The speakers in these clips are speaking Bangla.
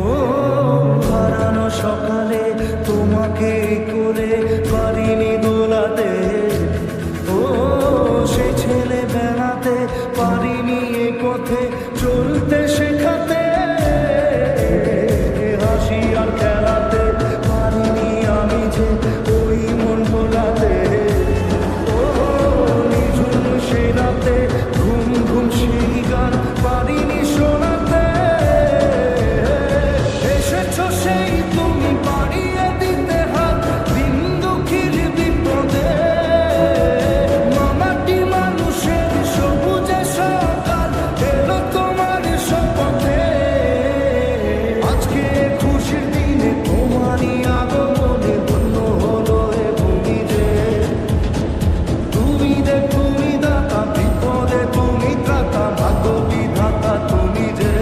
ও হারানো সকালে তোমাকে করে পারিনি দোলাতে, ও সে ছেলে বেড়াতে পারিনি এ পথে চলতে শেখাতে, হাসি আর খেলাতে পারিনি আমি যে ওই মন ভোলাতে, ও নিঝুম সে রাতে ঘুম ঘুম সেই গান পারিনি শোনাতে, এসেছো সেই তুমি পাড়িয়ে দিতে হাত দিন দুঃখীর বিপদে, মামাটি মানুষের সবুজে সকাল এলো তোমার শপথে, আজকে খুশির দিনে তোমারই আগমনে ধন্য হলো এ ভূমি যে, তুমি দাতা বিপদে তুমি ত্রাতা ভাগ্য বিধাতা তুমি যে।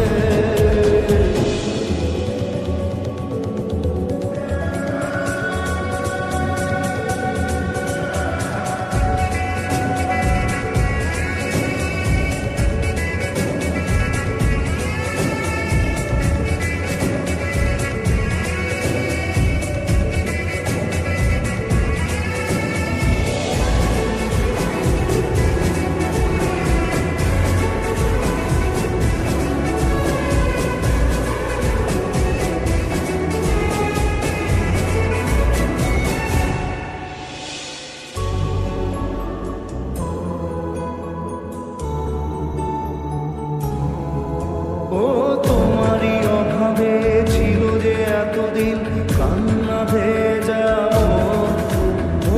ও তোমারই অভাবে ছিল যে এতদিন কান্না ভেজা মন,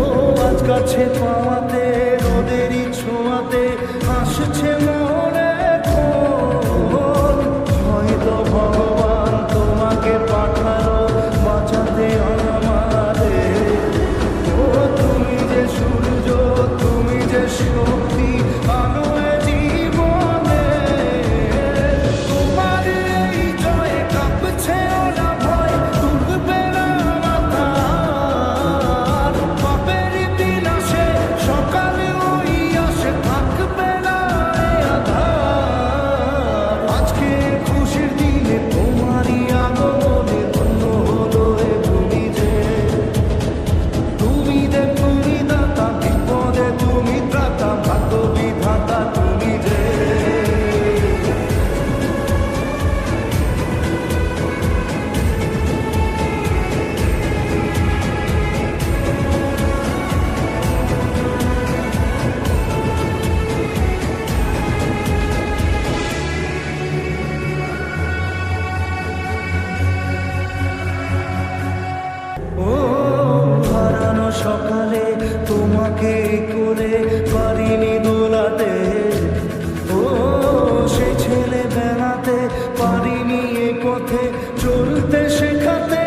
ও আজ কাছে পাওয়াতে রোদেরই ছোঁয়াতে আসছে মনে ক্ষোভ, হয়তো ভগবান তোমাকে পাঠালো বাঁচাতে আমারে, ও তুমি যে সূর্য তুমি যে শক্তি আলো এ জীবনে, তোমার এই জয়ে কাঁপছে ওরা ভয় তুলবে না মাথা, পাপের বিনাশে সকালে ওই আসে থাকবে না এ আধার, আজকে খুশির দিনে তোমারই আগমনে ধন্য হলো এ ভূমি যে, তুমি দাতা বিপদে তুমি ত্রাতা ভাগ্য বিধাতা তুমি যে। ও হারানো সকালে তোমাকে করে পারিনি দোলাতে, ও সে ছেলে বেড়াতে পারিনি এ পথে চলতে শেখাতে,